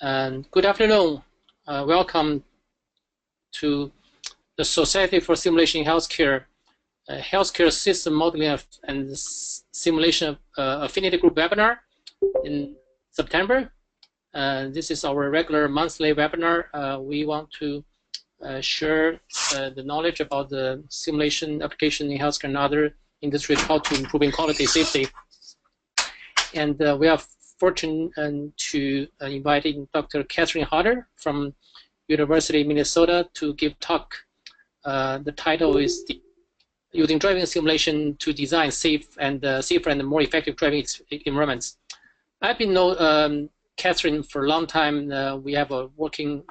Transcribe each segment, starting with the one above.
And good afternoon. Welcome to the Society for Simulation in Healthcare, Healthcare System Modeling and Simulation Affinity Group webinar in September. This is our regular monthly webinar. We want to share the knowledge about the simulation application in healthcare and other industries, how to improve quality, safety. And we are fortunate to invite Dr. Kathleen Harder from University of Minnesota to give talk. The title is Using Driving Simulation to Design Safer and More Effective Driving Environments. I've been known Kathleen for a long time. We have a working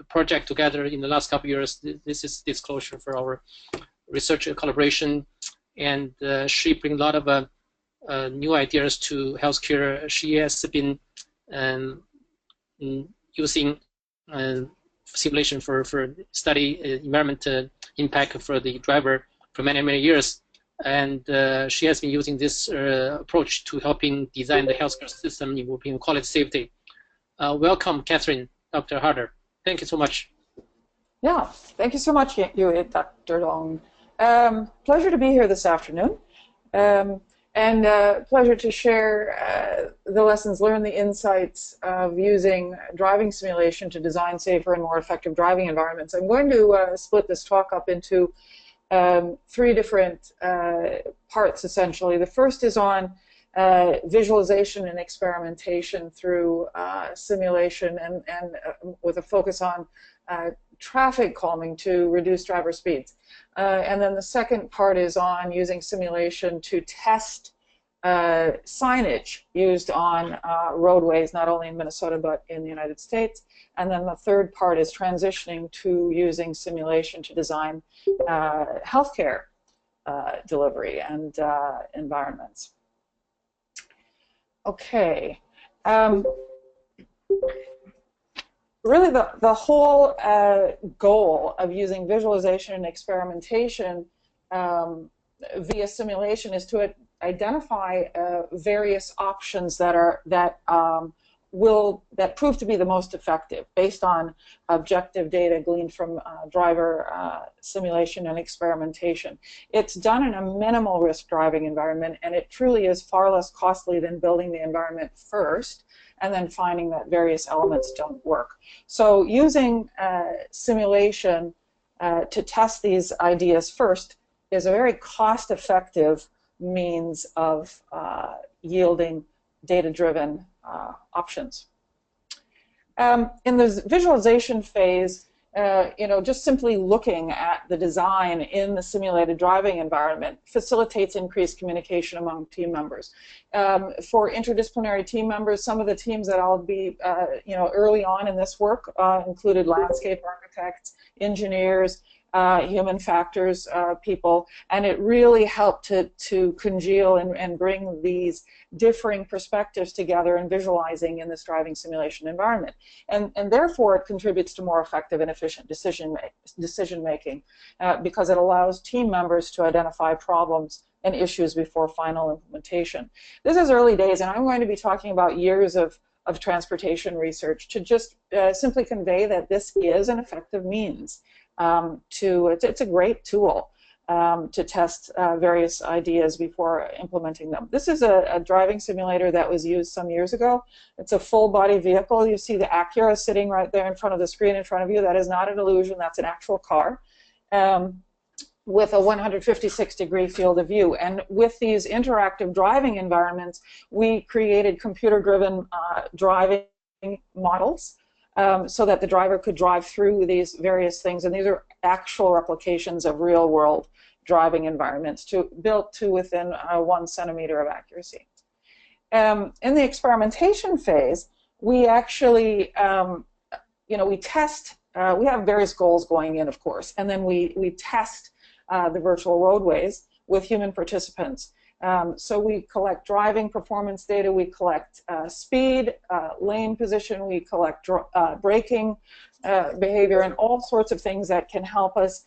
project together in the last couple of years. This is disclosure for our research collaboration, and she brings a lot of new ideas to healthcare. She has been using simulation for study environment impact for the driver for many, many years. And she has been using this approach to helping design the healthcare system, improving quality safety. Welcome, Kathleen, Dr. Harder. Thank you so much. Yeah, thank you so much, Dr. Long. Pleasure to be here this afternoon. And pleasure to share the lessons learned, the insights of using driving simulation to design safer and more effective driving environments. I'm going to split this talk up into three different parts, essentially. The first is on visualization and experimentation through simulation and with a focus on traffic calming to reduce driver speeds. And then the second part is on using simulation to test signage used on roadways, not only in Minnesota but in the United States. And then the third part is transitioning to using simulation to design healthcare delivery and environments. Okay. Really, the whole goal of using visualization and experimentation via simulation is to identify various options that prove to be the most effective based on objective data gleaned from driver simulation and experimentation. It's done in a minimal risk driving environment, and it truly is far less costly than building the environment first and then finding that various elements don't work. So using simulation to test these ideas first is a very cost-effective means of yielding data-driven options. In the visualization phase, just simply looking at the design in the simulated driving environment facilitates increased communication among team members. For interdisciplinary team members, some of the teams that I'll be, early on in this work included landscape architects, engineers, human factors people, and it really helped to congeal and bring these differing perspectives together and visualizing in this driving simulation environment. And therefore it contributes to more effective and efficient decision making because it allows team members to identify problems and issues before final implementation. This is early days, and I'm going to be talking about years of transportation research to just simply convey that this is an effective means. It's a great tool to test various ideas before implementing them. This is a driving simulator that was used some years ago. It's a full-body vehicle. You see the Acura sitting right there in front of the screen in front of you. That is not an illusion. That's an actual car with a 156-degree field of view. And with these interactive driving environments, we created computer-driven driving models so that the driver could drive through these various things. And these are actual replications of real-world driving environments built to within 1 centimeter of accuracy. In the experimentation phase, we actually, we test, we have various goals going in, of course, and then we test the virtual roadways with human participants. So we collect driving performance data, we collect speed, lane position, we collect braking behavior, and all sorts of things that can help us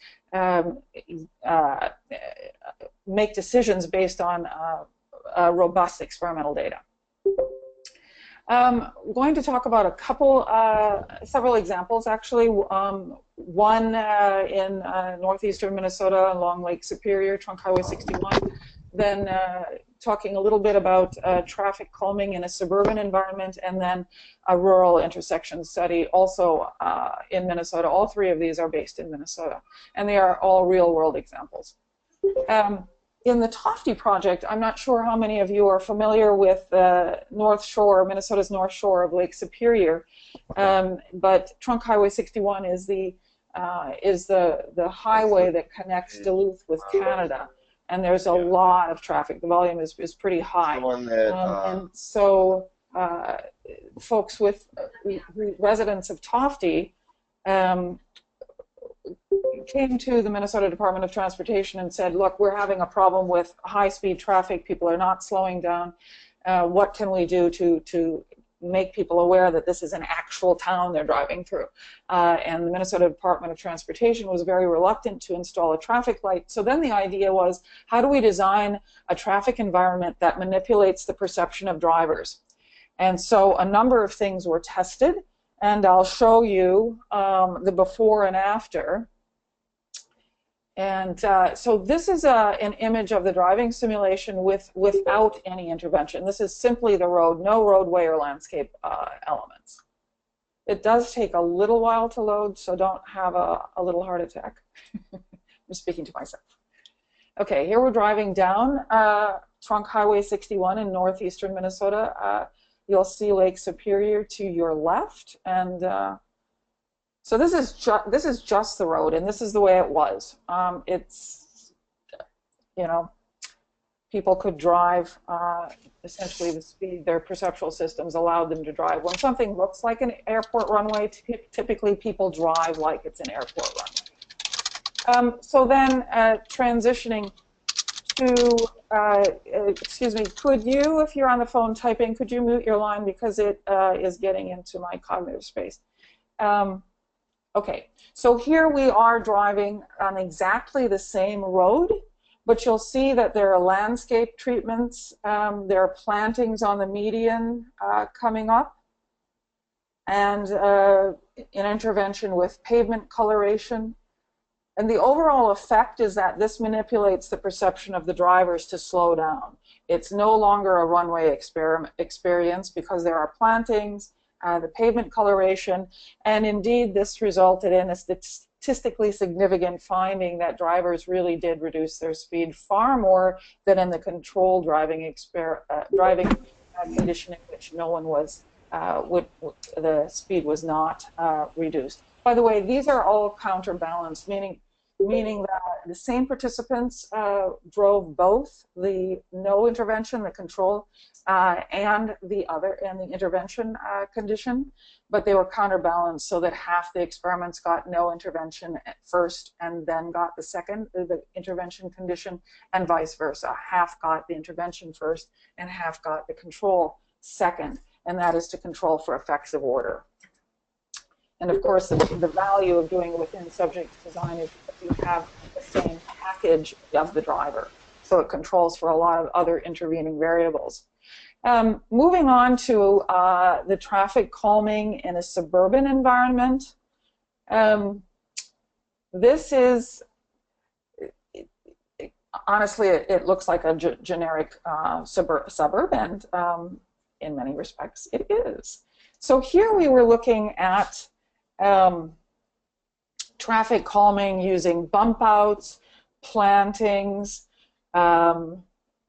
make decisions based on robust experimental data. Going to talk about a couple, several examples actually. One in northeastern Minnesota along Lake Superior, Trunk Highway 61. Then talking a little bit about traffic calming in a suburban environment, and then a rural intersection study also in Minnesota. All three of these are based in Minnesota, and they are all real-world examples. In the Tofte project, I'm not sure how many of you are familiar with the North Shore, Minnesota's North Shore of Lake Superior, but Trunk Highway 61 is the highway that connects Duluth with Canada, and there's a lot of traffic. The volume is pretty high, and so folks with residents of Tofte came to the Minnesota Department of Transportation and said, look, we're having a problem with high-speed traffic. People are not slowing down. What can we do to make people aware that this is an actual town they're driving through? And the Minnesota Department of Transportation was very reluctant to install a traffic light. So then the idea was, how do we design a traffic environment that manipulates the perception of drivers? And so a number of things were tested, and I'll show you the before and after. And so this is an image of the driving simulation without any intervention. This is simply the road, no roadway or landscape elements. It does take a little while to load, so don't have a little heart attack. I'm speaking to myself. Okay, here we're driving down Trunk Highway 61 in northeastern Minnesota. You'll see Lake Superior to your left, and so this is just the road, and this is the way it was. It's, you know, people could drive essentially the speed their perceptual systems allowed them to drive. When something looks like an airport runway, typically people drive like it's an airport runway. So then transitioning to, excuse me, could you, if you're on the phone typing, could you mute your line because it is getting into my cognitive space? Okay, so here we are driving on exactly the same road, but you'll see that there are landscape treatments, there are plantings on the median coming up, and an intervention with pavement coloration. And the overall effect is that this manipulates the perception of the drivers to slow down. It's no longer a runway experience because there are plantings, the pavement coloration, and indeed this resulted in a statistically significant finding that drivers really did reduce their speed far more than in the controlled driving condition in which no one was, the speed was not reduced. By the way, these are all counterbalanced, meaning that the same participants drove both the no intervention, the control, and the intervention condition, but they were counterbalanced so that half the experiments got no intervention at first and then got the intervention condition, and vice versa. Half got the intervention first and half got the control second, and that is to control for effects of order. And of course, the value of doing within subject design is that you have the same package of the driver, so it controls for a lot of other intervening variables. Moving on to the traffic calming in a suburban environment. This is, honestly, it looks like a generic suburb, and in many respects it is. So here we were looking at traffic calming using bump outs, plantings,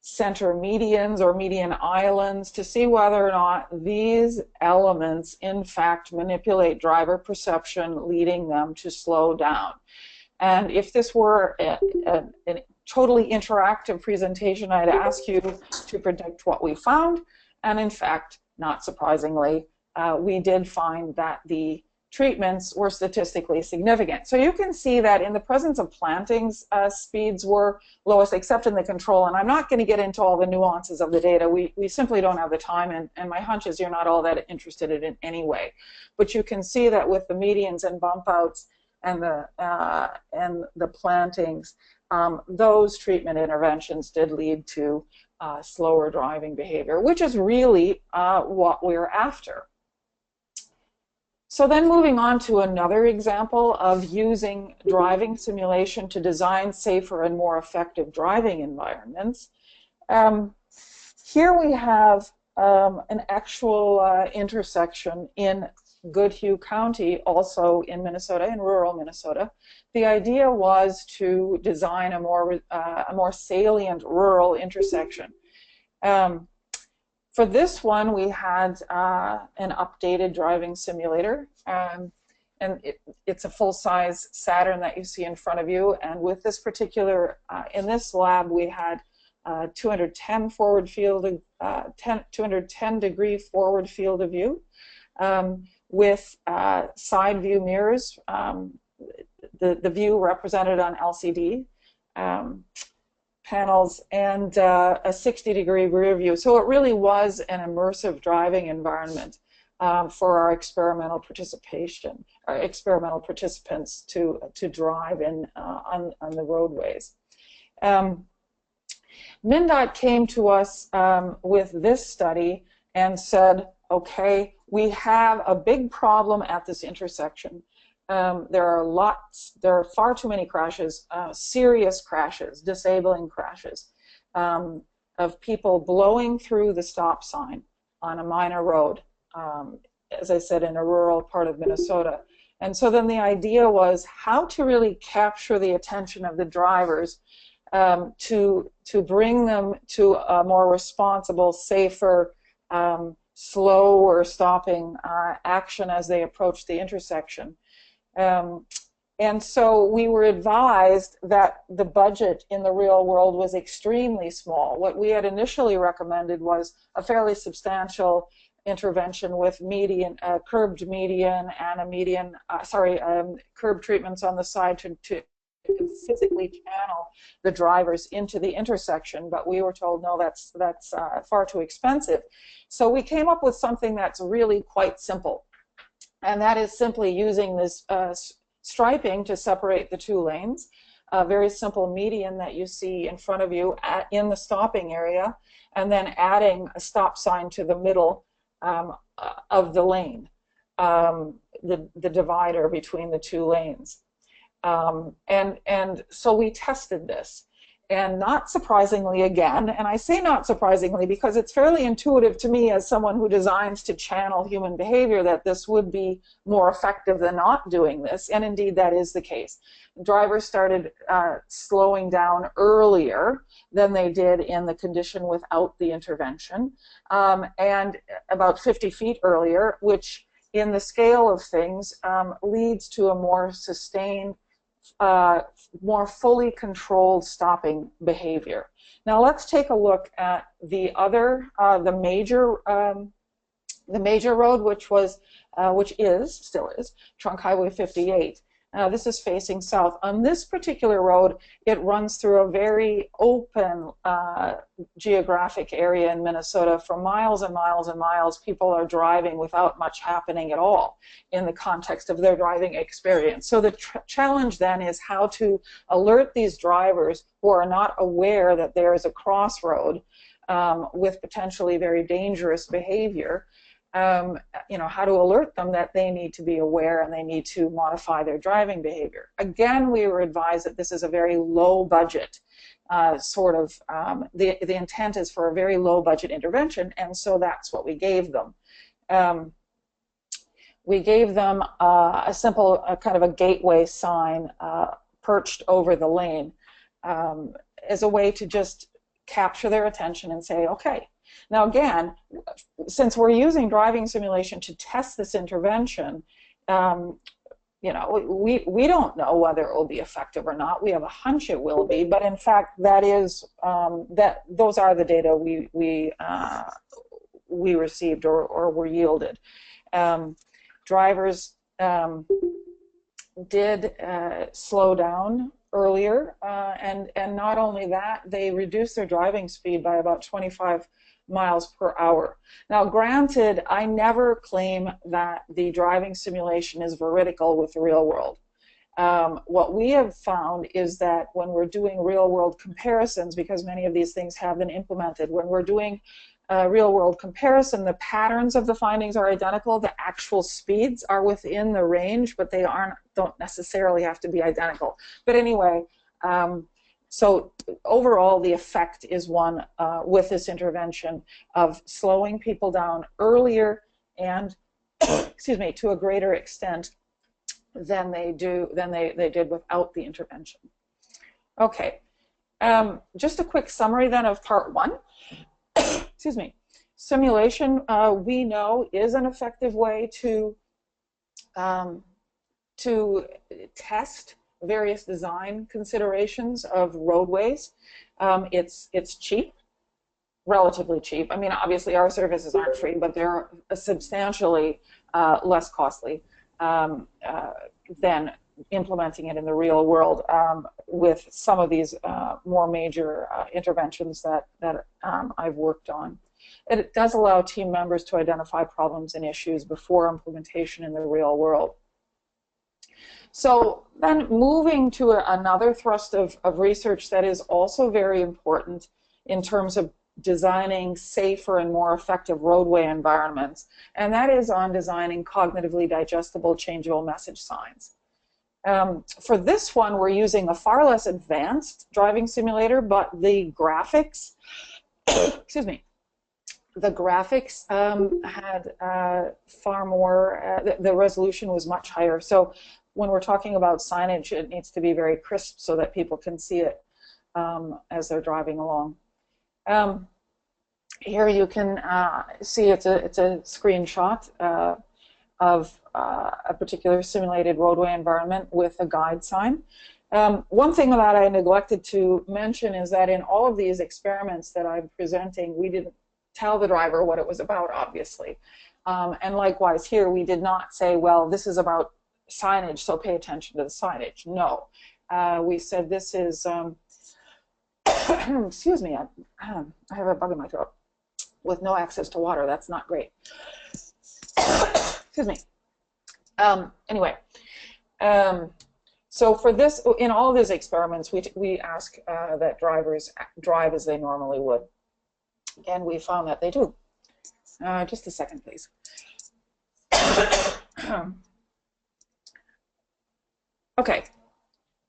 center medians or median islands to see whether or not these elements in fact manipulate driver perception, leading them to slow down. And if this were a totally interactive presentation, I'd ask you to predict what we found. And in fact, not surprisingly, we did find that the treatments were statistically significant. So you can see that in the presence of plantings, speeds were lowest except in the control. And I'm not going to get into all the nuances of the data. We simply don't have the time, and my hunch is you're not all that interested in it anyway. But you can see that with the medians and bump outs and the plantings, those treatment interventions did lead to slower driving behavior, which is really what we're after. So then moving on to another example of using driving simulation to design safer and more effective driving environments. Here we have an actual intersection in Goodhue County, also in Minnesota, in rural Minnesota. The idea was to design a more salient rural intersection. For this one, we had an updated driving simulator, and it's a full-size Saturn that you see in front of you. And with this particular, in this lab, we had 210 forward field, 210 degree forward field of view, with side view mirrors, the view represented on LCD. Panels, and a 60-degree rear view. So it really was an immersive driving environment for our experimental participation, our experimental participants to drive in on the roadways. MnDOT came to us with this study and said, okay, we have a big problem at this intersection. There are far too many crashes, serious crashes, disabling crashes, of people blowing through the stop sign on a minor road, as I said, in a rural part of Minnesota. And so then the idea was how to really capture the attention of the drivers to bring them to a more responsible, safer, slower stopping action as they approach the intersection. And so we were advised that the budget in the real world was extremely small. What we had initially recommended was a fairly substantial intervention with median, curbed median and a median, curb treatments on the side to physically channel the drivers into the intersection. But we were told, no, that's far too expensive. So we came up with something that's really quite simple. And that is simply using this striping to separate the two lanes, a very simple median that you see in front of you in the stopping area, and then adding a stop sign to the middle of the lane, the divider between the two lanes. And so we tested this. And not surprisingly again, and I say not surprisingly because it's fairly intuitive to me as someone who designs to channel human behavior that this would be more effective than not doing this, and indeed that is the case. Drivers started slowing down earlier than they did in the condition without the intervention, and about 50 feet earlier, which in the scale of things leads to a more sustained, more fully controlled stopping behavior. Now let's take a look at the other, the major road, which still is Trunk Highway 58. This is facing south. On this particular road, it runs through a very open geographic area in Minnesota. For miles and miles and miles, people are driving without much happening at all in the context of their driving experience. So the challenge then is how to alert these drivers who are not aware that there is a crossroad with potentially very dangerous behavior. How to alert them that they need to be aware and they need to modify their driving behavior. Again, we were advised that this is a very low budget the intent is for a very low budget intervention, and so that's what we gave them. We gave them a simple kind of a gateway sign perched over the lane as a way to just capture their attention and say, okay. Now again, since we're using driving simulation to test this intervention, we don't know whether it will be effective or not. We have a hunch it will be, but in fact, that is those are the data we received or were yielded. Drivers did slow down earlier, and not only that, they reduced their driving speed by about 25 miles per hour. Now, granted, I never claim that the driving simulation is veridical with the real world. What we have found is that when we're doing real-world comparisons, because many of these things have been implemented, when we're doing real-world comparison, the patterns of the findings are identical. The actual speeds are within the range, but they don't necessarily have to be identical. But anyway, so overall, the effect is one with this intervention of slowing people down earlier and, excuse me, to a greater extent than they did without the intervention. Okay, just a quick summary then of part one. Excuse me. Simulation, we know, is an effective way to test various design considerations of roadways. It's cheap, relatively cheap. I mean, obviously our services aren't free, but they're substantially less costly than implementing it in the real world with some of these more major interventions that I've worked on. It does allow team members to identify problems and issues before implementation in the real world. So then moving to another thrust of research that is also very important in terms of designing safer and more effective roadway environments, and that is on designing cognitively digestible changeable message signs. For this one, we're using a far less advanced driving simulator, but the graphics, excuse me, the graphics had far more, the resolution was much higher. So when we're talking about signage, it needs to be very crisp so that people can see it as they're driving along. Here you can see it's a screenshot of a particular simulated roadway environment with a guide sign. One thing that I neglected to mention is that in all of these experiments that I'm presenting, we didn't tell the driver what it was about, obviously. And likewise here, we did not say, well, this is about signage, so pay attention to the signage. No. We said this is, excuse me, I have a bug in my throat with no access to water. That's not great. Excuse me. Anyway, so for this, in all of these experiments, we ask that drivers drive as they normally would. And we found that they do. Just a second, please. Okay,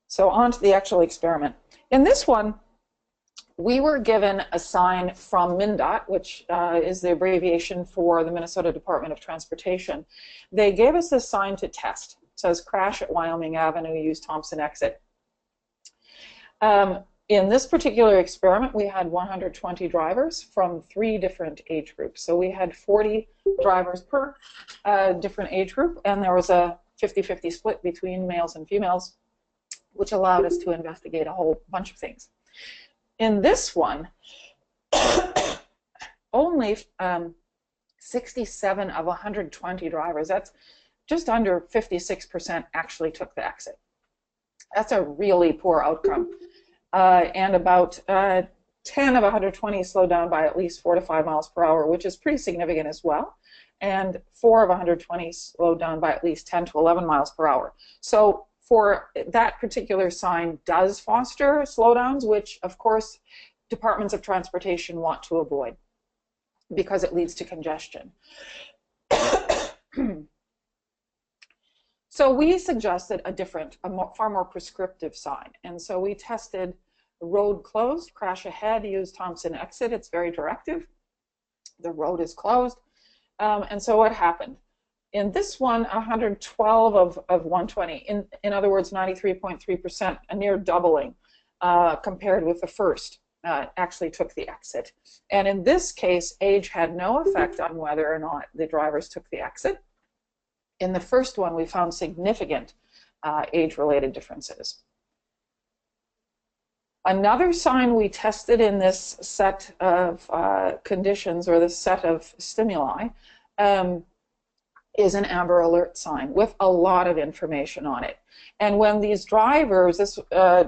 so on to the actual experiment. In this one, we were given a sign from MnDOT, which is the abbreviation for the Minnesota Department of Transportation. They gave us this sign to test. It says, crash at Wyoming Avenue, use Thompson exit. In this particular experiment, we had 120 drivers from 3 different age groups. So we had 40 drivers per different age group, and there was a 50-50 split between males and females, which allowed us to investigate a whole bunch of things. In this one, only 67 of 120 drivers, that's just under 56%, actually took the exit. That's a really poor outcome. And about 10 of 120 slowed down by at least 4 to 5 miles per hour, which is pretty significant as well. And 4 of 120 slowed down by at least 10 to 11 miles per hour. So for that particular sign does foster slowdowns, which of course departments of transportation want to avoid because it leads to congestion. So we suggested a far more prescriptive sign. And so we tested road closed, crash ahead, use Thompson exit. It's very directive. The road is closed. And so what happened? In this one, 112 of 120, in other words, 93.3%, a near doubling compared with the first, actually took the exit. And in this case, age had no effect on whether or not the drivers took the exit. In the first one, we found significant age-related differences. Another sign we tested in this set of conditions, or this set of stimuli, is an Amber Alert sign with a lot of information on it. And when these drivers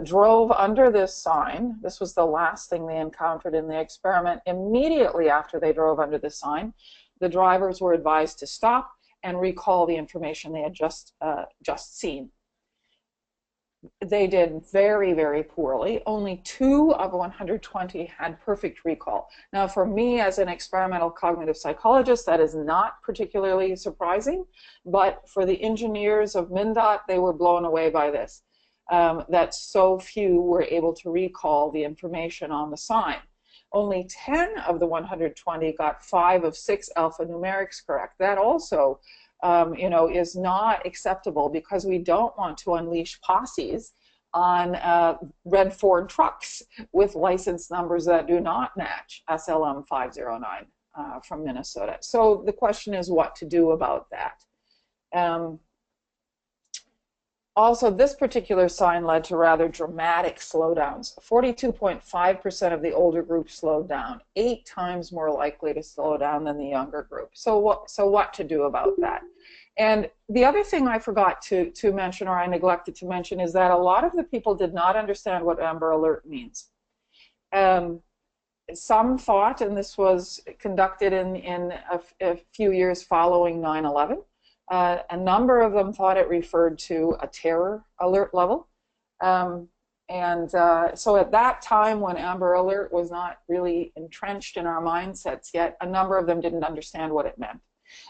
drove under this sign, this was the last thing they encountered in the experiment, immediately after they drove under the sign, the drivers were advised to stop and recall the information they had just seen. they did very, very poorly. Only 2 of 120 had perfect recall. Now, for me as an experimental cognitive psychologist, that is not particularly surprising, but for the engineers of MnDOT, they were blown away by this, that so few were able to recall the information on the sign. Only 10 of the 120 got 5 of 6 alphanumerics correct. That also is not acceptable, because we don't want to unleash posses on red Ford trucks with license numbers that do not match SLM 509 from Minnesota. So the question is what to do about that. Also, this particular sign led to rather dramatic slowdowns. 42.5% of the older group slowed down, 8 times more likely to slow down than the younger group. So what to do about that? And the other thing I forgot to mention, or I neglected to mention, is that a lot of the people did not understand what Amber Alert means. Some thought, and this was conducted in a few years following 9/11, a number of them thought it referred to a terror alert level. So at that time, when Amber Alert was not really entrenched in our mindsets yet, a number of them didn't understand what it meant.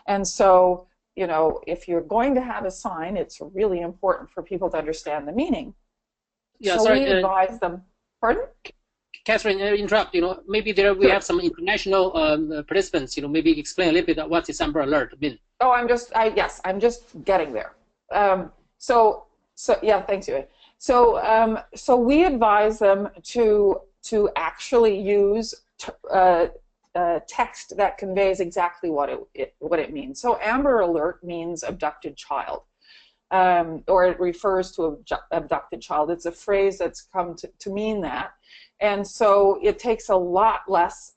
And so, if you're going to have a sign, it's really important for people to understand the meaning. Yeah, so sorry, we advise them. Pardon? Catherine, interrupt. Maybe we have some international participants. Maybe explain a little bit what this Amber Alert mean. Oh, I'm just getting there. So yeah, thanks, Yui. So we advise them to actually use text that conveys exactly what it means. So Amber Alert means abducted child, or it refers to abducted child. It's a phrase that's come to mean that. And so it takes a lot less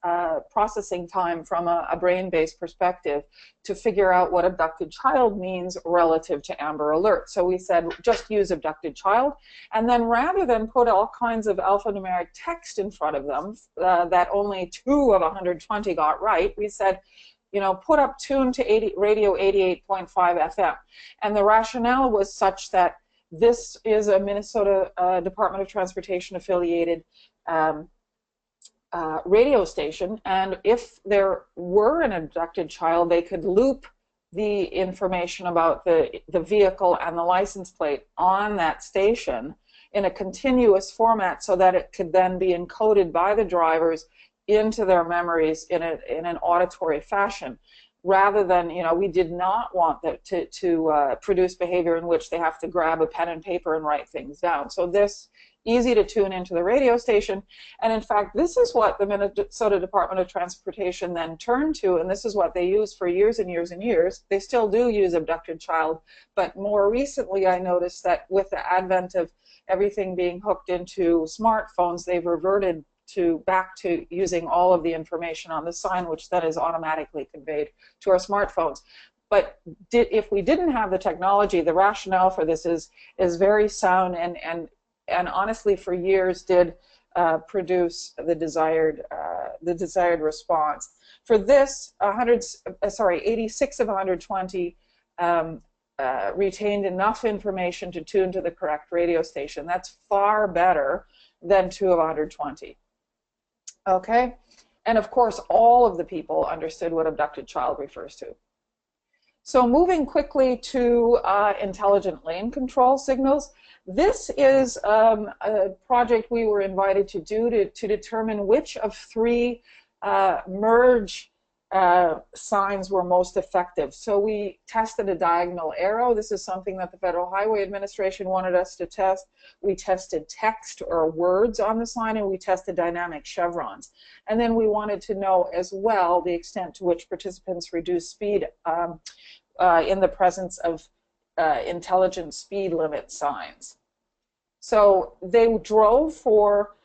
processing time from a brain-based perspective to figure out what abducted child means relative to Amber Alert. So we said, just use abducted child. And then rather than put all kinds of alphanumeric text in front of them that only 2 of 120 got right, we said, put up tune to radio 88.5 FM. And the rationale was such that this is a Minnesota Department of Transportation affiliated radio station, and if there were an abducted child, they could loop the information about the vehicle and the license plate on that station in a continuous format so that it could then be encoded by the drivers into their memories in an auditory fashion, rather than, we did not want them to produce behavior in which they have to grab a pen and paper and write things down. So this easy to tune into the radio station, and in fact this is what the Minnesota Department of Transportation then turned to, and this is what they used for years and years and years. They still do use abducted child, but more recently I noticed that with the advent of everything being hooked into smartphones, they've reverted back to using all of the information on the sign, which then is automatically conveyed to our smartphones. But if we didn't have the technology, the rationale for this is very sound, and honestly for years did produce the desired response. For this, 86 of 120 retained enough information to tune to the correct radio station. That's far better than 2 of 120. Okay, and of course all of the people understood what abducted child refers to. So moving quickly to intelligent lane control signals. This is a project we were invited to do to determine which of 3 merge signs were most effective. So we tested a diagonal arrow. This is something that the Federal Highway Administration wanted us to test. We tested text or words on the sign, and we tested dynamic chevrons. And then we wanted to know as well the extent to which participants reduced speed in the presence of intelligent speed limit signs. So they drove for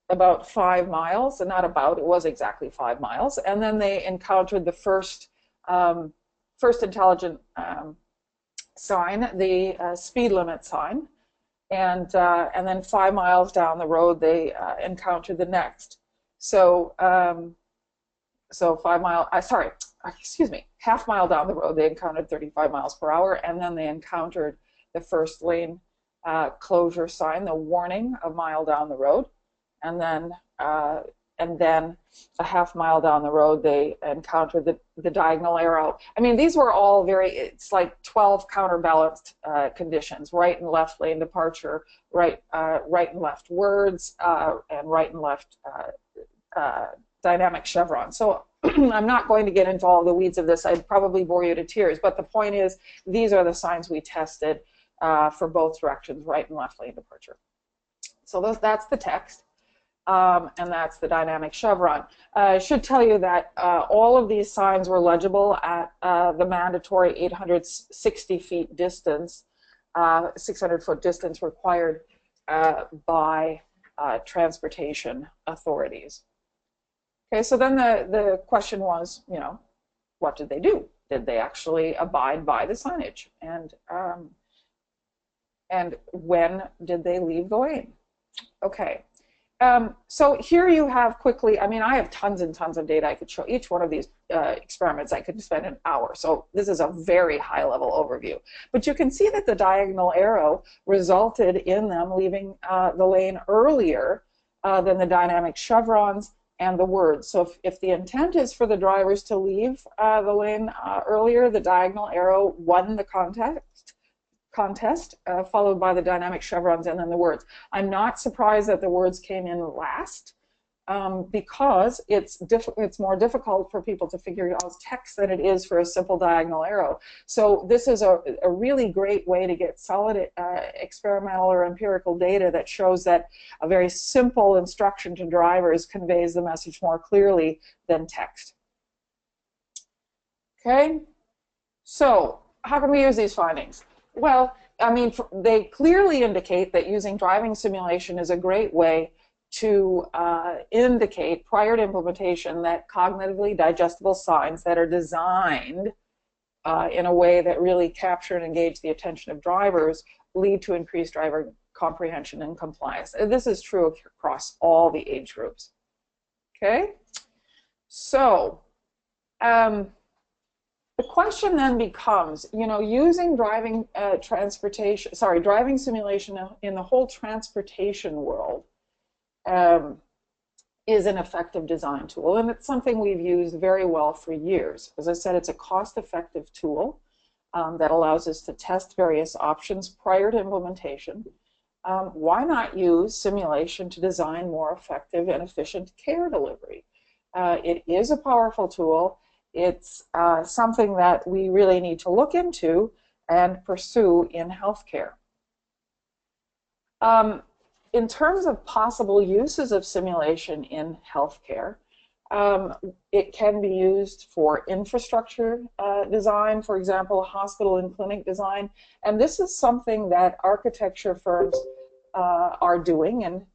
about 5 miles, and not about, it was exactly 5 miles, and then they encountered the first intelligent sign, the speed limit sign, and then 5 miles down the road they encountered the next. So half mile down the road they encountered 35 miles per hour, and then they encountered the first lane closure sign, the warning a mile down the road, and then a half mile down the road they encountered the diagonal arrow. I mean, these were all it's like 12 counterbalanced conditions: right and left lane departure, right and left words, and right and left dynamic chevron. So I'm not going to get into all the weeds of this. I'd probably bore you to tears. But the point is, these are the signs we tested for both directions, right and left lane departure. So that's the text, and that's the dynamic chevron. I should tell you that all of these signs were legible at the mandatory 860 feet distance, 600-foot distance required by transportation authorities. Okay, so then the question was, what did they do? Did they actually abide by the signage? And when did they leave the lane? Okay, so here you have quickly, I mean, I have tons and tons of data. I could show each one of these experiments. I could spend an hour. So this is a very high-level overview. But you can see that the diagonal arrow resulted in them leaving the lane earlier than the dynamic chevrons and the words. So if the intent is for the drivers to leave the lane earlier, the diagonal arrow won the contest, followed by the dynamic chevrons and then the words. I'm not surprised that the words came in last, because it's more difficult for people to figure out text than it is for a simple diagonal arrow. So this is a really great way to get solid experimental or empirical data that shows that a very simple instruction to drivers conveys the message more clearly than text. Okay, so how can we use these findings? Well, I mean, they clearly indicate that using driving simulation is a great way to indicate prior to implementation that cognitively digestible signs that are designed in a way that really capture and engage the attention of drivers lead to increased driver comprehension and compliance. This is true across all the age groups. Okay, so the question then becomes, using driving simulation in the whole transportation world is an effective design tool, and it's something we've used very well for years. As I said, it's a cost-effective tool that allows us to test various options prior to implementation. Why not use simulation to design more effective and efficient care delivery? It is a powerful tool. It's something that we really need to look into and pursue in healthcare. In terms of possible uses of simulation in healthcare, it can be used for infrastructure design, for example, hospital and clinic design. And this is something that architecture firms are doing, and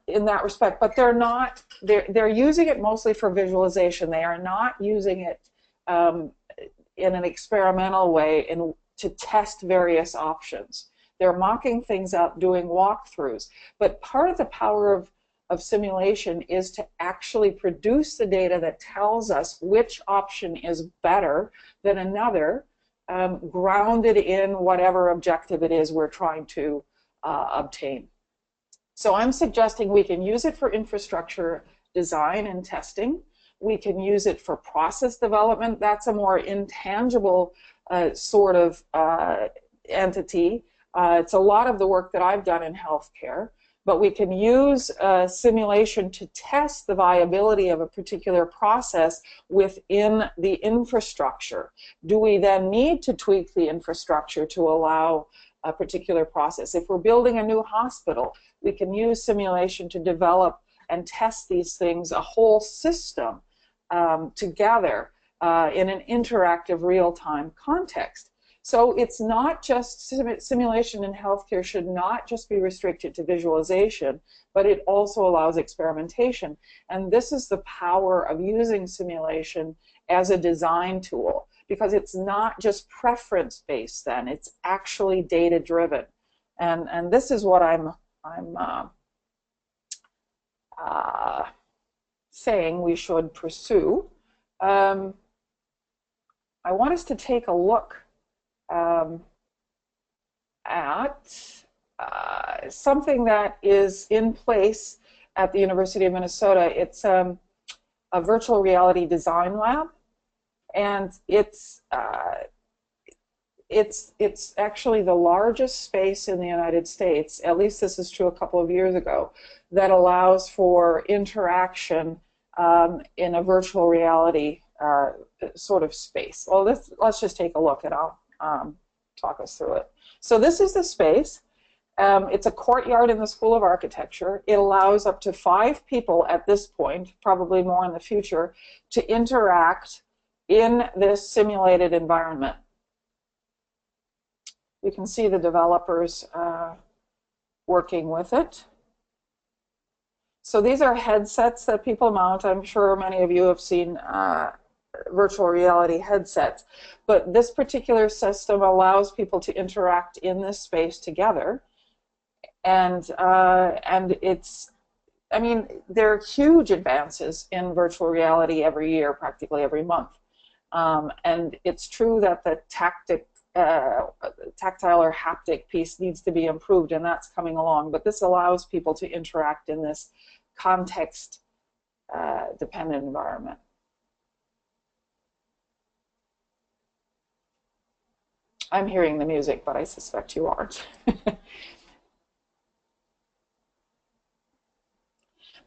in that respect, but they're using it mostly for visualization. They are not using it in an experimental way to test various options. They're mocking things up, doing walkthroughs. But part of the power of simulation is to actually produce the data that tells us which option is better than another, grounded in whatever objective it is we're trying to obtain. So I'm suggesting we can use it for infrastructure design and testing. We can use it for process development. That's a more intangible sort of entity. It's a lot of the work that I've done in healthcare. But we can use simulation to test the viability of a particular process within the infrastructure. Do we then need to tweak the infrastructure to allow a particular process? If we're building a new hospital, we can use simulation to develop and test these things, a whole system together in an interactive real-time context. So it's not just simulation in healthcare should not just be restricted to visualization, but it also allows experimentation. And this is the power of using simulation as a design tool, because it's not just preference-based then, it's actually data-driven. And this is what I'm saying we should pursue. I want us to take a look at something that is in place at the University of Minnesota. It's a virtual reality design lab, and it's actually the largest space in the United States, at least this is true a couple of years ago, that allows for interaction in a virtual reality sort of space. Well, let's just take a look and I'll talk us through it. So this is the space. It's a courtyard in the School of Architecture. It allows up to 5 people at this point, probably more in the future, to interact in this simulated environment. You can see the developers working with it. So these are headsets that people mount. I'm sure many of you have seen virtual reality headsets. But this particular system allows people to interact in this space together. And it's, I mean, there are huge advances in virtual reality every year, practically every month. And it's true that the tactile or haptic piece needs to be improved, and that's coming along. But this allows people to interact in this context-dependent environment. I'm hearing the music, but I suspect you aren't.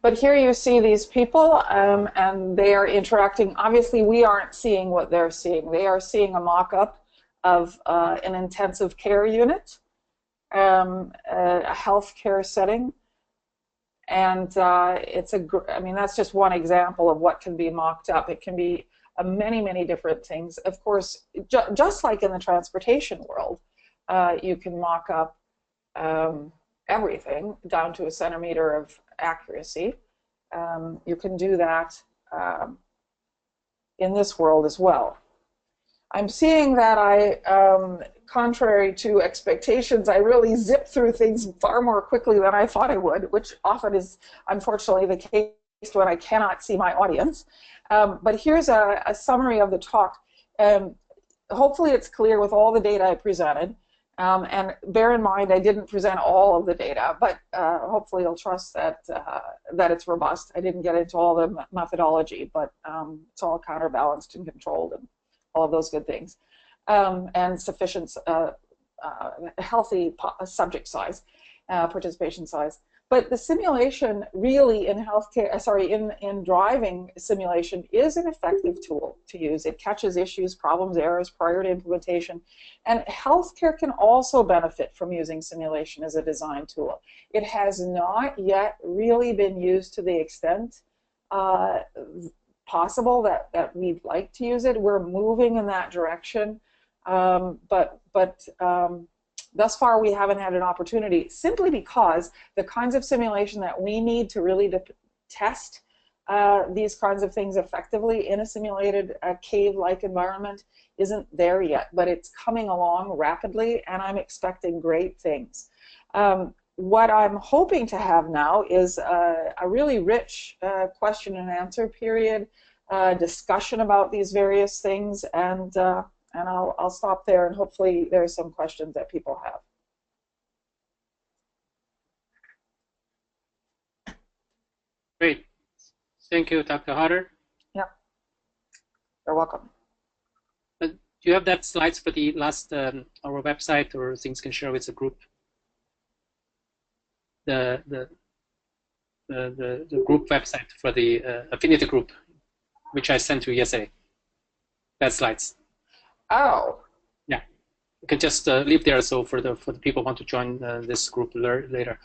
But here you see these people, and they are interacting. Obviously, we aren't seeing what they're seeing. They are seeing a mock-up of an intensive care unit, a healthcare setting, and I mean, that's just one example of what can be mocked up. It can be many, many different things. Of course, just like in the transportation world, you can mock up everything down to a centimeter of accuracy. You can do that in this world as well. I'm seeing that contrary to expectations, I really zip through things far more quickly than I thought I would, which often is unfortunately the case when I cannot see my audience. But here's a summary of the talk. Hopefully it's clear with all the data I presented. And bear in mind, I didn't present all of the data, but hopefully you'll trust that it's robust. I didn't get into all the methodology, but it's all counterbalanced and controlled and all of those good things. And sufficient, healthy subject size, participation size. But the simulation really in healthcare, in driving simulation is an effective tool to use. It catches issues, problems, errors prior to implementation. And healthcare can also benefit from using simulation as a design tool. It has not yet really been used to the extent possible that we'd like to use it. We're moving in that direction, but thus far we haven't had an opportunity, simply because the kinds of simulation that we need to really test these kinds of things effectively in a simulated cave-like environment isn't there yet, but it's coming along rapidly, and I'm expecting great things. What I'm hoping to have now is a really rich question and answer period, discussion about these various things, and I'll stop there, and hopefully there's some questions that people have. Great. Thank you, Dr. Harder. Yeah, you're welcome. Do you have that slides for the last our website, or things can share with the group? The group website for the Affinity group, which I sent to you yesterday. That slides. Oh. Yeah, you can just leave there. So for the people who want to join this group later.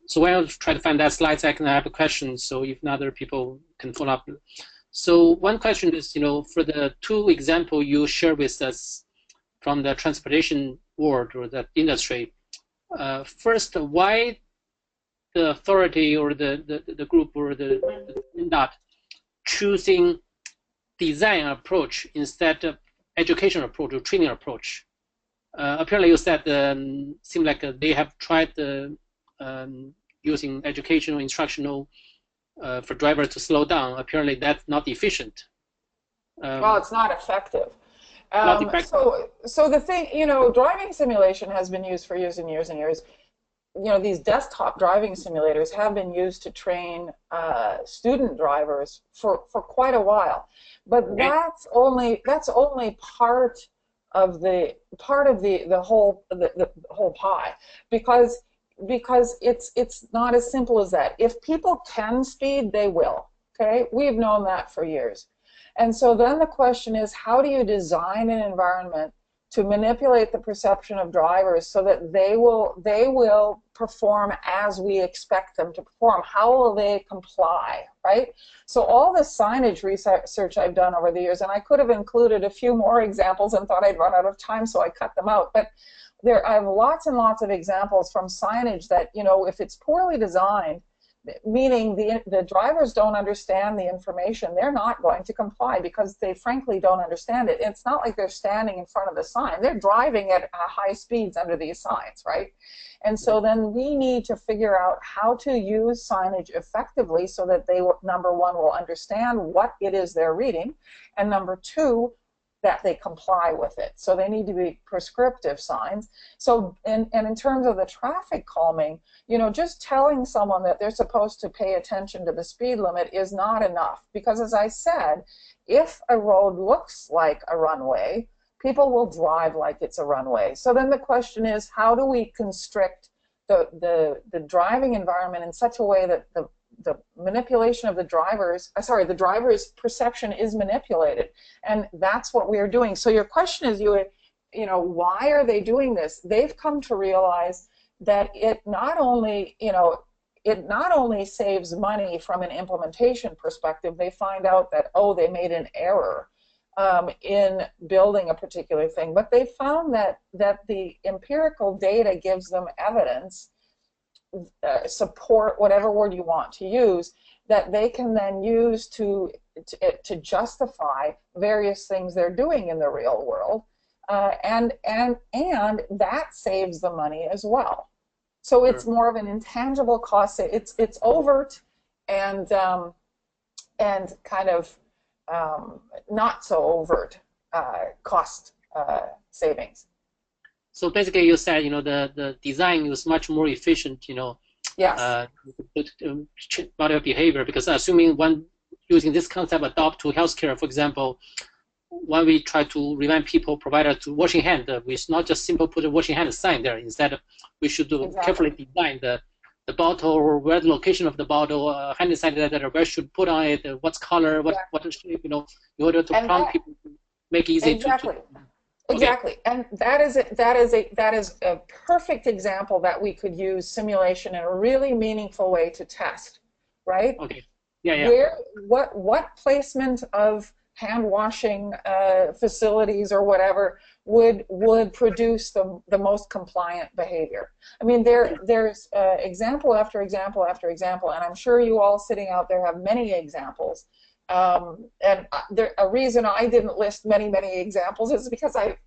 So while I try to find that slides, I can have a question. So if other people can follow up. So one question is, for the 2 examples you share with us from the transportation world or the industry. First, why the authority or the group or the NDOT choosing design approach instead of education approach or training approach? Apparently, you said seem like they have tried using educational, instructional for drivers to slow down. Apparently, that's not efficient. Well, it's not effective. So the thing, driving simulation has been used for years and years and years. These desktop driving simulators have been used to train student drivers for quite a while, but Okay. that's only part of the whole pie, because it's not as simple as that. If people can speed, they will. Okay, we've known that for years. And so then the question is, how do you design an environment to manipulate the perception of drivers so that they will perform as we expect them to perform? How will they comply, right? So all the signage research I've done over the years, and I could have included a few more examples and thought I'd run out of time, so I cut them out. But I have lots and lots of examples from signage that, if it's poorly designed, meaning the drivers don't understand the information, they're not going to comply because they frankly don't understand it. It's not like they're standing in front of the sign. They're driving at high speeds under these signs, right? And so then we need to figure out how to use signage effectively so that they, number one, will understand what it is they're reading, and number two, that they comply with it. So they need to be prescriptive signs. So, and in terms of the traffic calming, just telling someone that they're supposed to pay attention to the speed limit is not enough. Because as I said, if a road looks like a runway, people will drive like it's a runway. So then the question is, how do we constrict the driving environment in such a way that the manipulation of the driver's perception is manipulated, and that's what we are doing. So your question is, why are they doing this? They've come to realize that it not only saves money from an implementation perspective. They find out that, they made an error in building a particular thing, but they found that the empirical data gives them evidence, support, whatever word you want to use, that they can then use to justify various things they're doing in the real world, and that saves the money as well. So it's more of an intangible cost. It's overt and kind of not so overt cost savings. So basically, you said, the design is much more efficient, Yes. Model behavior, because assuming one using this concept adopt to healthcare, for example, when we try to remind people, provider to washing hand, we should not just simply put a washing hand sign there. Instead, we should carefully design the bottle, or where the location of the bottle, hand sanitizer, where should put on it, what's color, what shape, in order to prompt people to make it easy to Exactly, and that is a perfect example that we could use simulation in a really meaningful way to test, right? Okay. Yeah. What placement of hand washing facilities or whatever would produce the most compliant behavior? I mean, there's example after example after example, and I'm sure you all sitting out there have many examples. And a reason I didn't list many examples is because I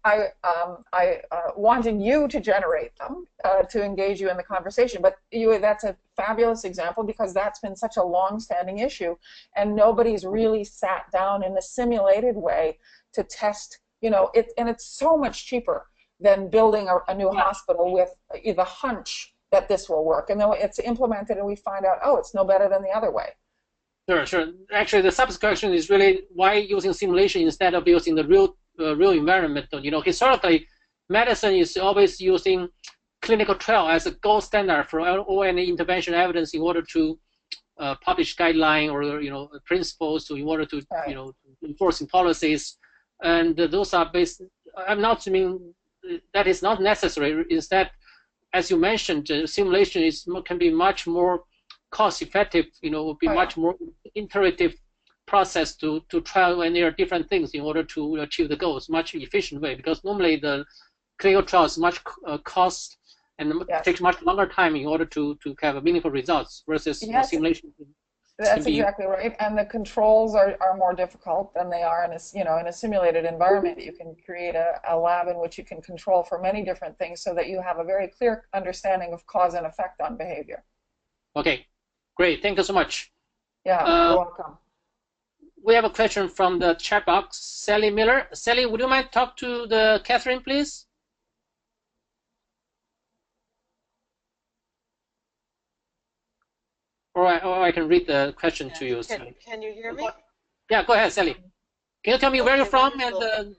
wanted you to generate them to engage you in the conversation. But that's a fabulous example because that's been such a long-standing issue, and nobody's really sat down in a simulated way to test. And it's so much cheaper than building a new hospital with the hunch that this will work, and then it's implemented and we find out, it's no better than the other way. Sure. Actually, the subsequent question is really why using simulation instead of using the real environment. Historically, medicine is always using clinical trial as a gold standard for all any intervention evidence in order to publish guideline or principles in order to enforcing policies, and those are based. I'm not assuming that is not necessary. Instead, as you mentioned, simulation can be much more cost-effective, would be much more iterative process to trial and there are different things in order to achieve the goals, much efficient way, because normally the clinical trial is much cost and takes much longer time in order to have meaningful results versus simulation. That's exactly right, and the controls are more difficult than they are in a simulated environment. You can create a lab in which you can control for many different things so that you have a very clear understanding of cause and effect on behavior. Okay. Great, thank you so much. Yeah, you're welcome. we have a question from the chat box. Sally Miller. Sally, would you mind talk to the Kathleen, please? Or I can read the question to you. Can you hear me? Yeah, go ahead, Sally. Can you tell me where you're from? And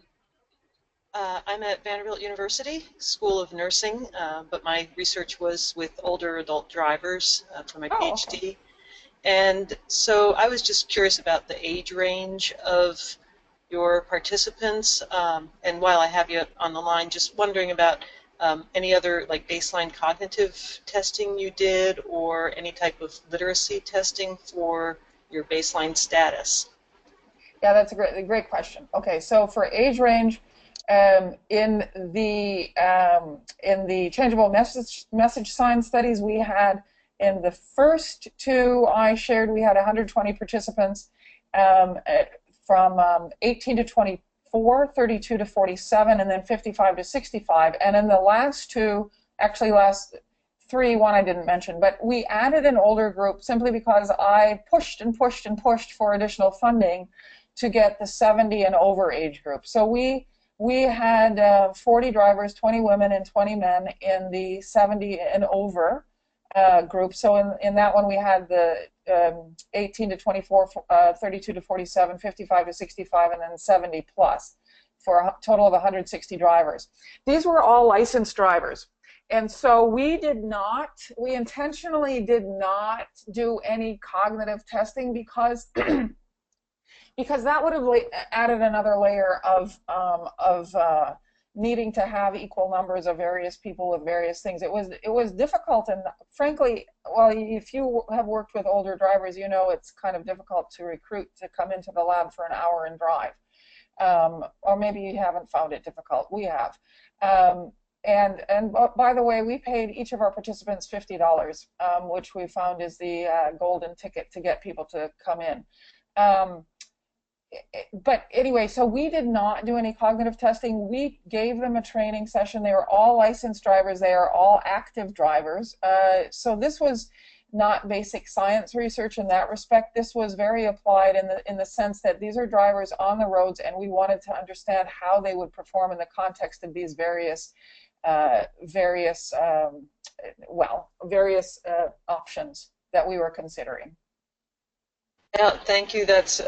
I'm at Vanderbilt University School of Nursing, but my research was with older adult drivers for my PhD. Okay. And so I was just curious about the age range of your participants. And while I have you on the line, just wondering about any other like baseline cognitive testing you did or any type of literacy testing for your baseline status. Yeah, that's a great question. Okay, so for age range, in the changeable message sign studies we had, in the first two I shared, we had 120 participants from 18 to 24, 32 to 47, and then 55 to 65. And in the last two, actually last three, one I didn't mention, but we added an older group simply because I pushed and pushed and pushed for additional funding to get the 70 and over age group. So we had 40 drivers, 20 women and 20 men in the 70 and over group. So in that one we had the 18 to 24, 32 to 47, 55 to 65, and then 70 plus for a total of 160 drivers. These were all licensed drivers. And so we intentionally did not do any cognitive testing because because that would have added another layer of needing to have equal numbers of various people with various things. It was difficult, and frankly, well, if you have worked with older drivers, you know it's kind of difficult to recruit to come into the lab for an hour and drive. Or maybe you haven't found it difficult. We have. And by the way, we paid each of our participants $50, which we found is the golden ticket to get people to come in. But anyway, so we did not do any cognitive testing. We gave them a training session. They were all licensed drivers. They are all active drivers. So this was not basic science research in that respect. This was very applied in the sense that these are drivers on the roads, and we wanted to understand how they would perform in the context of these various options that we were considering. Yeah, thank you. That's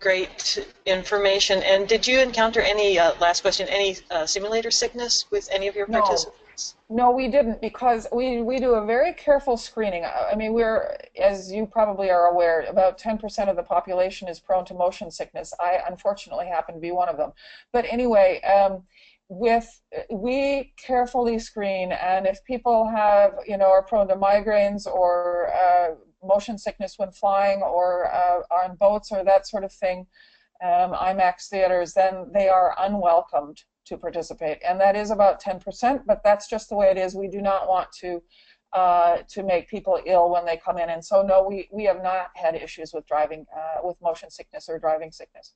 great information. And did you encounter any, last question, any simulator sickness with any of your participants? No, we didn't, because we do a very careful screening. I mean, we're, as you probably are aware, about 10% of the population is prone to motion sickness. I unfortunately happen to be one of them. But anyway, we carefully screen, and if people have, are prone to migraines or motion sickness when flying or on boats or that sort of thing, IMAX theaters, then they are unwelcomed to participate. And that is about 10%, but that's just the way it is. We do not want to make people ill when they come in. And so, no, we have not had issues with driving, with motion sickness or driving sickness.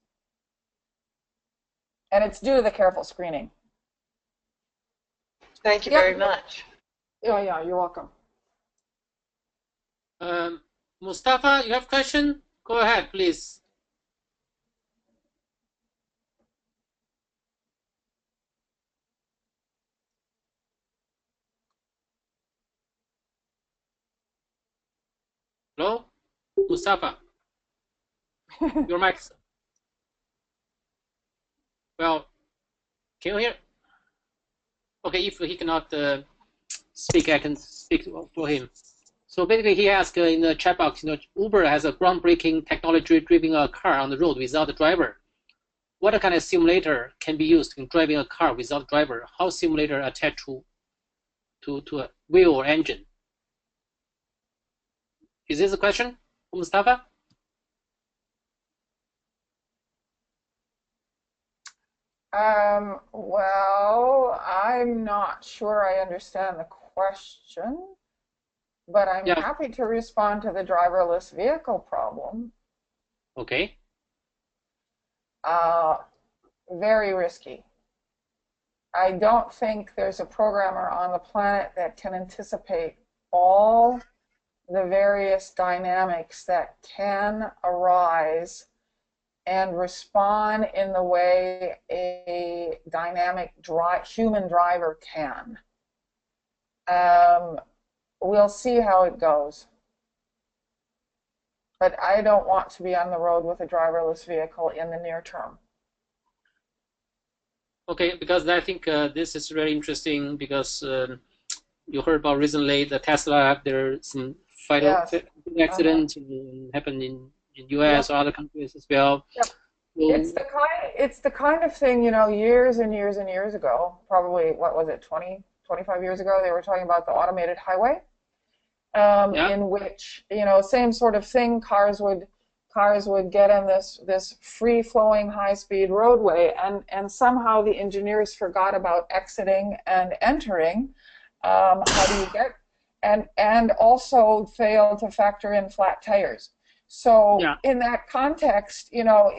And it's due to the careful screening. Thank you very much. Yeah, you're welcome. Mustafa, you have a question? Go ahead, please. Hello? Mustafa? Your mic. Well, can you hear? Okay, if he cannot speak, I can speak for him. So basically, he asked in the chat box, Uber has a groundbreaking technology driving a car on the road without a driver. What kind of simulator can be used in driving a car without a driver? How simulator attached to a wheel or engine? Is this a question, Mustafa? Well, I'm not sure I understand the question, but I'm happy to respond to the driverless vehicle problem. Okay. Very risky. I don't think there's a programmer on the planet that can anticipate all the various dynamics that can arise and respond in the way a dynamic human driver can. We'll see how it goes. But I don't want to be on the road with a driverless vehicle in the near term. Okay, because I think this is really interesting because you heard about recently the Tesla, there's some fatal accident happened in US or other countries as well. Yep. So, it's the kind of thing, you know, years and years and years ago, probably, what was it, 20, 25 years ago, they were talking about the automated highway. In which, you know, same sort of thing, cars would get in this free-flowing high-speed roadway, and somehow the engineers forgot about exiting and entering. How do you get, and also failed to factor in flat tires. So in that context, you know,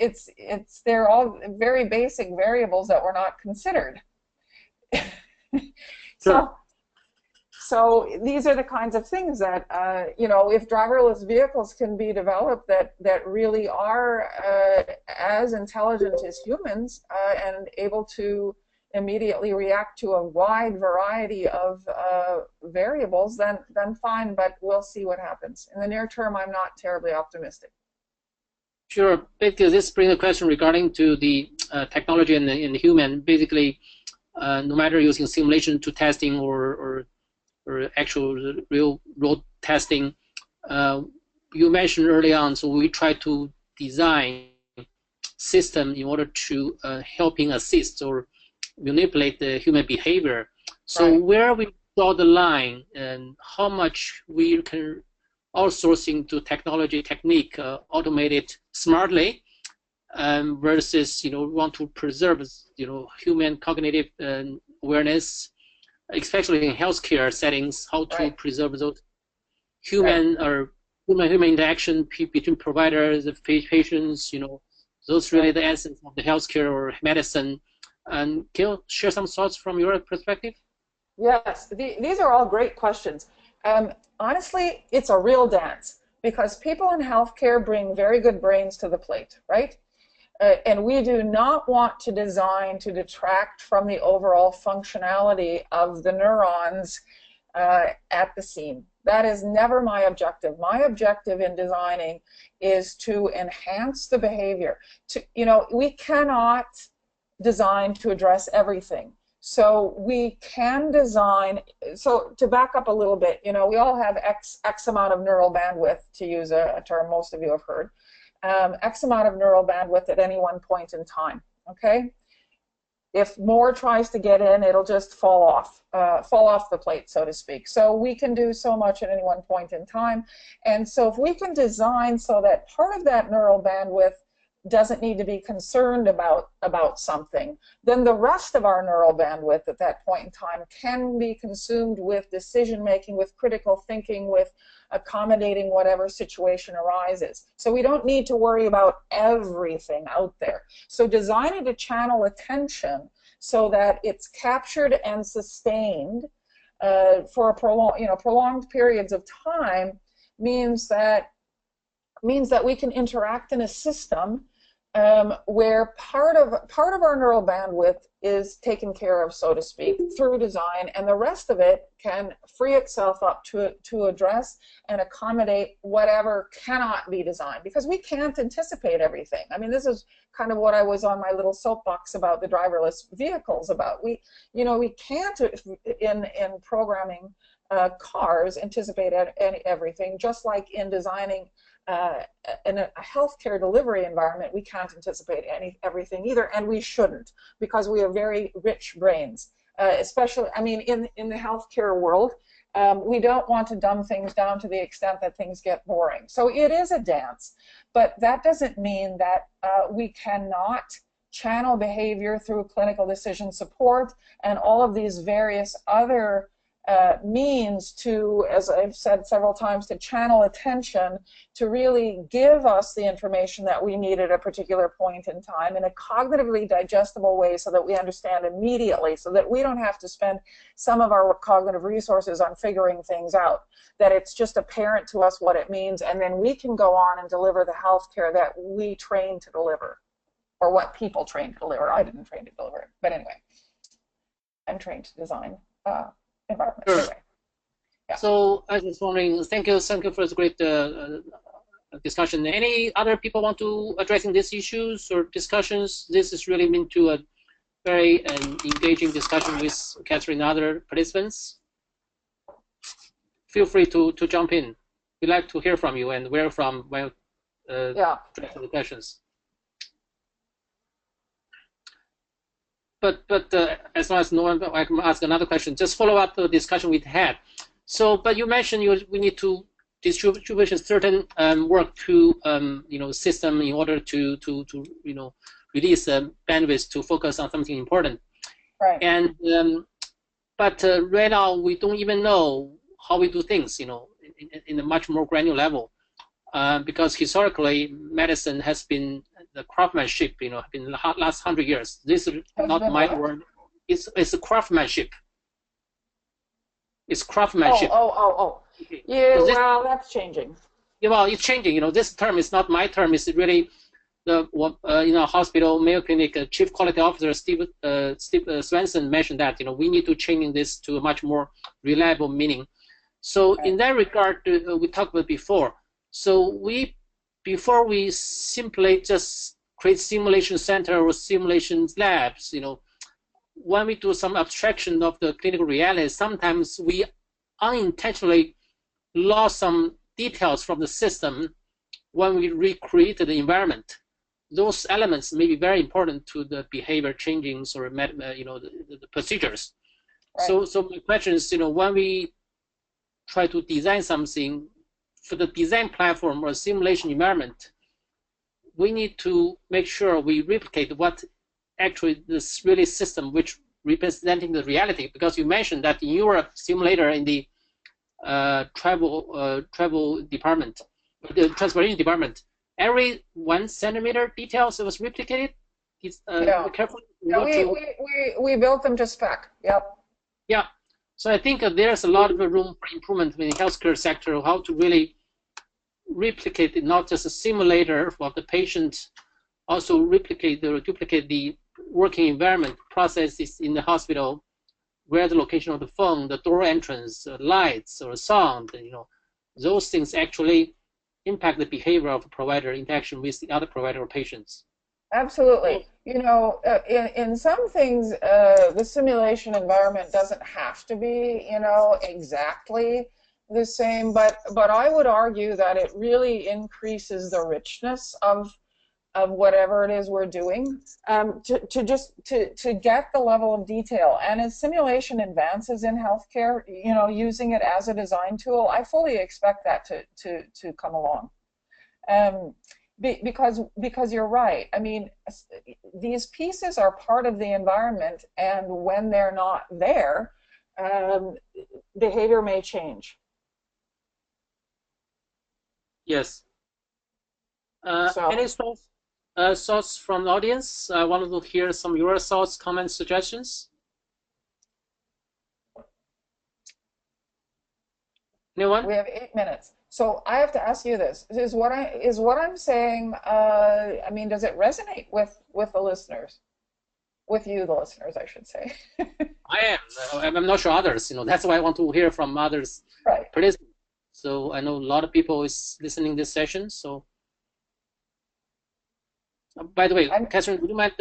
they're all very basic variables that were not considered. So these are the kinds of things that, you know, if driverless vehicles can be developed that really are as intelligent as humans and able to immediately react to a wide variety of variables, then fine, but we'll see what happens. In the near term, I'm not terribly optimistic. Sure. Basically, this brings a question regarding to the technology and the human. Basically, no matter using simulation to testing or actual real road testing, you mentioned early on, so we try to design system in order to helping assist or manipulate the human behavior. So where we draw the line and how much we can outsourcing to technology technique, automate it smartly, versus, you know, want to preserve, you know, human cognitive awareness, especially in healthcare settings, how to preserve those human or human interaction between providers and patients, you know, those really the essence of the healthcare or medicine. And can you share some thoughts from your perspective? Yes, these are all great questions. Honestly, it's a real dance because people in healthcare bring very good brains to the plate, right? And we do not want to design to detract from the overall functionality of the neurons at the scene. That is never my objective. My objective in designing is to enhance the behavior. You know, we cannot design to address everything. So we can design, so to back up a little bit, you know, we all have X amount of neural bandwidth, to use a term most of you have heard. X amount of neural bandwidth at any one point in time, okay? If more tries to get in, it'll just fall off the plate, so to speak. So we can do so much at any one point in time. And so if we can design so that part of that neural bandwidth doesn't need to be concerned about something, then the rest of our neural bandwidth at that point in time can be consumed with decision making, with critical thinking, with accommodating whatever situation arises. So we don't need to worry about everything out there. So designing to channel attention so that it's captured and sustained for a prolonged periods of time means that we can interact in a system where part of our neural bandwidth is taken care of, so to speak, through design, and the rest of it can free itself up to address and accommodate whatever cannot be designed, because we can't anticipate everything. I mean, this is kind of what I was on my little soapbox about the driverless vehicles about. We can't in programming cars anticipate everything, just like in designing in a healthcare delivery environment, we can't anticipate everything either, and we shouldn't, because we have very rich brains. Especially, I mean, in the healthcare world, we don't want to dumb things down to the extent that things get boring. So it is a dance, but that doesn't mean that we cannot channel behavior through clinical decision support and all of these various other means to, as I've said several times, to channel attention, to really give us the information that we need at a particular point in time in a cognitively digestible way so that we understand immediately, so that we don't have to spend some of our cognitive resources on figuring things out, that it's just apparent to us what it means, and then we can go on and deliver the health care that we train to deliver, or what people train to deliver. I didn't train to deliver it, but anyway, I'm trained to design environment. Sure. Anyway. Yeah. So I was wondering, thank you for this great discussion. Any other people want to addressing these issues or discussions? This is really meant to a very engaging discussion with Kathleen and other participants. Feel free to jump in. We'd like to hear from you and where from while addressing the questions. But as long as no one, I can ask another question. Just follow up the discussion we had. So, but you mentioned we need to distribute certain work to system in order to release bandwidth to focus on something important. Right. And but right now we don't even know how we do things, in a much more granular level, because historically medicine has been the craftsmanship, in the last 100 years. This is not my word. It's a craftsmanship. It's craftsmanship. Oh. Okay. Yeah, So this, well, that's changing. yeah, well, it's changing. This term is not my term. It's really the hospital, Mayo Clinic Chief Quality Officer Steve Swenson mentioned that we need to change this to a much more reliable meaning. So in that regard, we talked about before. So before we simply just create simulation center or simulation labs, when we do some abstraction of the clinical reality, sometimes we unintentionally lost some details from the system when we recreate the environment. Those elements may be very important to the behavior changings or the procedures. Right. So my question is, when we try to design something for the design platform or simulation environment, we need to make sure we replicate what actually this really system which representing the reality, because you mentioned that in your simulator in the travel department, the transportation department, every 1 centimeter details was replicated. Carefully. We built them to spec. Yep. Yeah. So I think there's a lot of room for improvement in the healthcare sector, how to really replicate it, not just a simulator of the patient, also duplicate the working environment processes in the hospital, where the location of the phone, the door entrance, lights or sound, those things actually impact the behavior of the provider interaction with the other provider or patients. Absolutely. In some things, the simulation environment doesn't have to be, exactly the same, but I would argue that it really increases the richness of whatever it is we're doing, to get the level of detail. And as simulation advances in healthcare, using it as a design tool, I fully expect that to come along. Because you're right. I mean, these pieces are part of the environment, and when they're not there, behavior may change. Yes. Any thoughts from the audience? I wanted to hear some of your thoughts, comments, suggestions. Anyone? We have 8 minutes. So I have to ask you this: is what I'm saying? I mean, does it resonate with the listeners? With you, the listeners, I should say. I am. I'm not sure others. That's why I want to hear from others. Right. So I know a lot of people is listening this session. So, by the way, Catherine, would you mind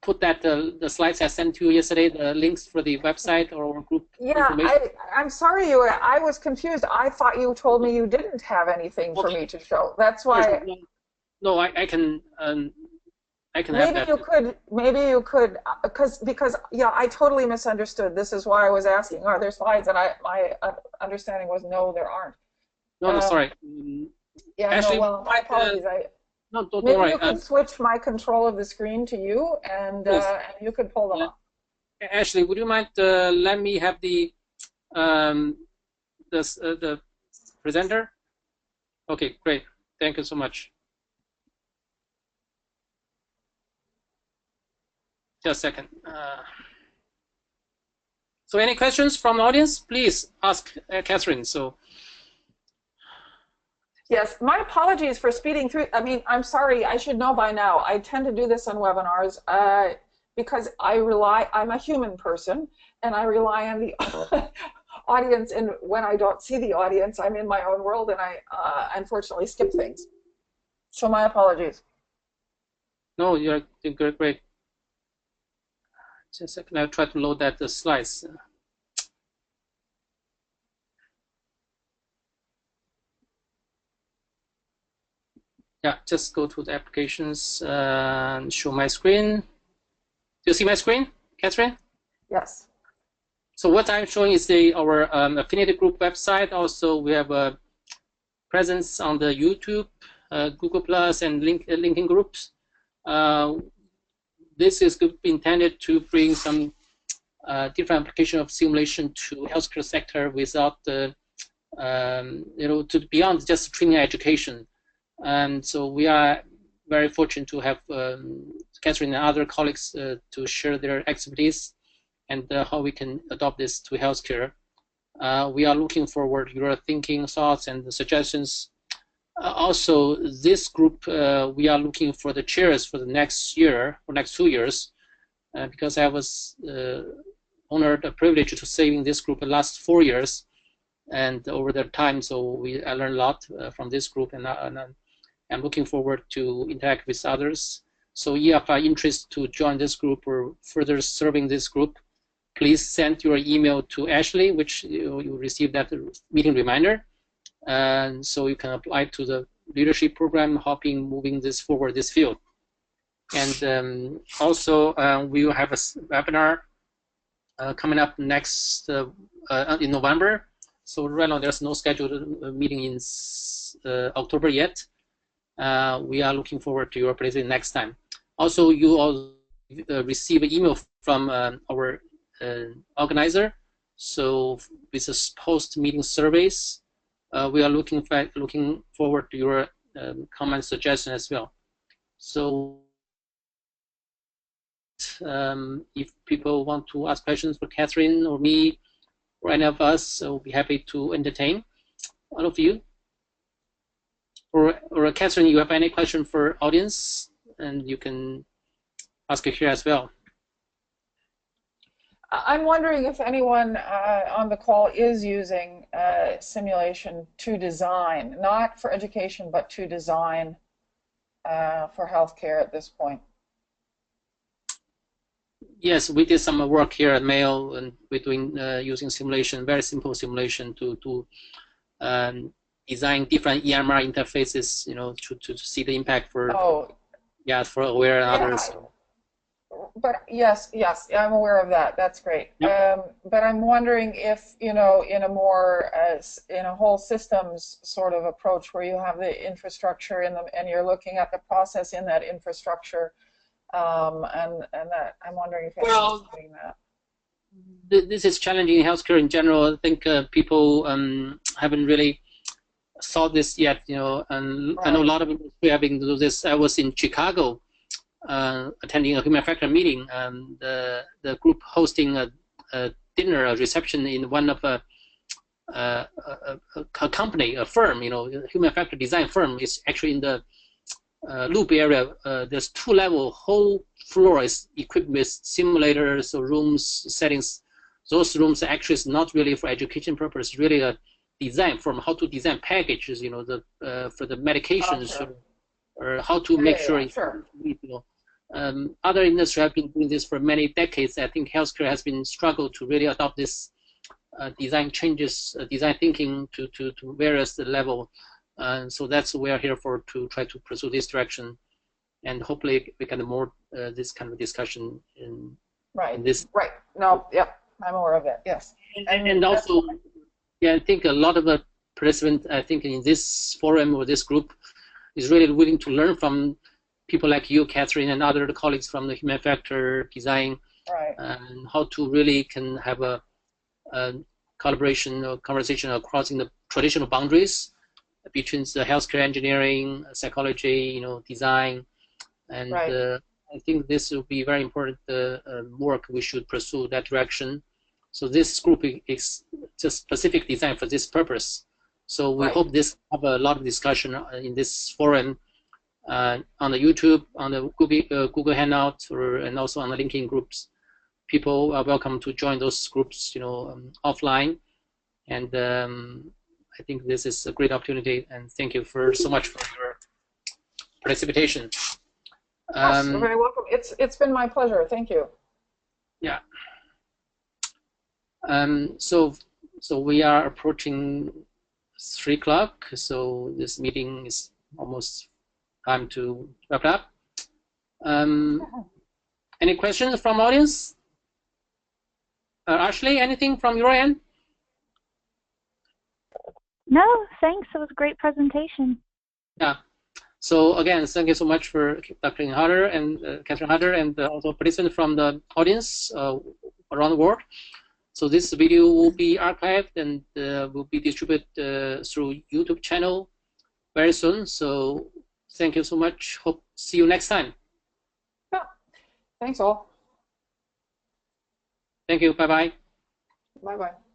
put that the slides I sent to you yesterday, the links for the website or group information? I'm sorry, I was confused. I thought you told me you didn't have anything for me to show. That's why. No, I can. I can have that. Maybe you could, because I totally misunderstood. This is why I was asking. Are there slides? And my understanding was no, there aren't. No, sorry. Yeah, Ashley, my apologies. Don't maybe worry. You can switch my control of the screen to you, and you could pull them up. Ashley, would you mind let me have the the presenter? Okay, great. Thank you so much. Just a second. So any questions from the audience? Please ask Catherine. So. Yes, my apologies for speeding through. I mean, I'm sorry, I should know by now. I tend to do this on webinars because I'm a human person, and I rely on the audience, and when I don't see the audience, I'm in my own world, and I unfortunately skip things. So my apologies. No, you're great. Just a second, I'll try to load the slides. Yeah, just go to the applications and show my screen. Do you see my screen, Catherine? Yes. So what I'm showing is our Affinity group website. Also, we have a presence on the YouTube, Google Plus, and LinkedIn groups. This is intended to bring some different application of simulation to healthcare sector without the, to beyond just training education. And so we are very fortunate to have Catherine and other colleagues to share their expertise and how we can adopt this to healthcare. We are looking forward to your thinking, thoughts, and suggestions. Also, this group, we are looking for the chairs for the next year, or next 2 years, because I was honored, privileged to serve in this group the last 4 years. And over the time, so I learned a lot from this group, and I'm looking forward to interact with others. So if you are interested to join this group or further serving this group, please send your email to Ashley, which you receive that meeting reminder. And so you can apply to the leadership program, helping moving this forward, this field. And also, we will have a webinar coming up next in November. So right now there's no scheduled meeting in October yet. We are looking forward to your participation next time. Also, you all receive an email from our organizer. So with the post-meeting surveys, we are looking forward to your comments, suggestions as well. So if people want to ask questions for Catherine or me or any of us, we'll be happy to entertain all of you. Or Catherine, you have any question for audience, and you can ask it here as well. I'm wondering if anyone on the call is using simulation to design, not for education, but to design for healthcare at this point. Yes, we did some work here at Mayo, and we're doing using simulation, very simple simulation to design different EMR interfaces, to see the impact for for aware and others. But yes, I'm aware of that. That's great. Yep. But I'm wondering if in a more in a whole systems sort of approach where you have the infrastructure and you're looking at the process in that infrastructure, and that I'm wondering if anyone's doing that. This is challenging in healthcare in general. I think people haven't really thought this yet. And right. I know a lot of industry having to do this. I was in Chicago. Attending a human factor meeting, and the group hosting a dinner, a reception in one of a company, a firm, a human factor design firm is actually in the Loop area. There's 2-level, whole floor is equipped with simulators or rooms, settings. Those rooms actually is not really for education purpose, really a design from how to design packages, for the medications, or how to make sure. Other industries have been doing this for many decades. I think healthcare has been struggled to really adopt this design changes, design thinking to various level. So that's what we are here for, to try to pursue this direction, and hopefully we can more this kind of discussion in this. Right. No. Yep. I'm aware of it. Yes. And also, I think a lot of the participants, I think in this forum or this group, is really willing to learn from people like you, Catherine, and other colleagues from the human factor design, and how to really can have a collaboration or conversation crossing the traditional boundaries between the healthcare engineering, psychology, design, and right. I think this will be very important work. We should pursue that direction. So this group is just specific design for this purpose. So we hope this have a lot of discussion in this forum, on the YouTube, on the Google Hangout, and also on the LinkedIn groups. People are welcome to join those groups, offline. And I think this is a great opportunity. And thank you so much for your participation. Yes, you're very welcome. It's been my pleasure. Thank you. Yeah. So we are approaching 3 o'clock. So this meeting is almost time to wrap it up. Any questions from audience? Ashley, anything from your end? No, thanks. It was a great presentation. Yeah. So again, thank you so much for Dr. Hunter and Catherine Hunter, and also participants from the audience around the world. So this video will be archived and will be distributed through YouTube channel very soon. So thank you so much. Hope see you next time. Yeah. Thanks all. Thank you. Bye-bye. Bye-bye.